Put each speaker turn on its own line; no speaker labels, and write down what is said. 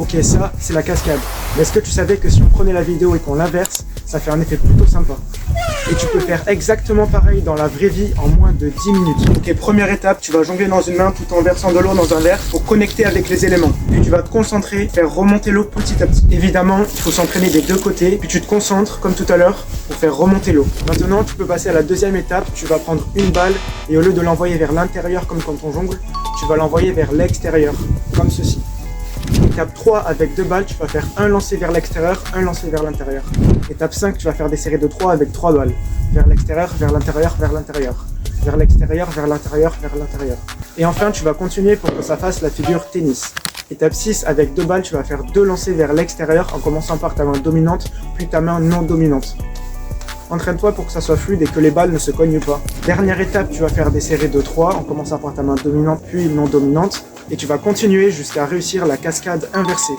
Ok, ça, c'est la cascade. Mais est-ce que tu savais que si on prenait la vidéo et qu'on l'inverse, ça fait un effet plutôt sympa? Et tu peux faire exactement pareil dans la vraie vie en moins de 10 minutes. Ok, première étape, tu vas jongler dans une main tout en versant de l'eau dans un verre pour connecter avec les éléments. Puis tu vas te concentrer, faire remonter l'eau petit à petit. Évidemment, il faut s'entraîner des deux côtés. Puis tu te concentres, comme tout à l'heure, pour faire remonter l'eau. Maintenant, tu peux passer à la deuxième étape. Tu vas prendre une balle et au lieu de l'envoyer vers l'intérieur comme quand on jongle, tu vas l'envoyer vers l'extérieur, comme ceci. Étape 3, avec 2 balles, tu vas faire un lancer vers l'extérieur, un lancer vers l'intérieur. Étape 5, tu vas faire des séries de 3 avec 3 balles. Vers l'extérieur, vers l'intérieur, vers l'intérieur. Vers l'extérieur, vers l'intérieur, vers l'intérieur. Et enfin, tu vas continuer pour que ça fasse la figure tennis. Étape 6, avec 2 balles, tu vas faire 2 lancers vers l'extérieur en commençant par ta main dominante, puis ta main non dominante. Entraîne-toi pour que ça soit fluide et que les balles ne se cognent pas. Dernière étape, tu vas faire des séries de 3 en commençant par ta main dominante puis non dominante. Et tu vas continuer jusqu'à réussir la cascade inversée.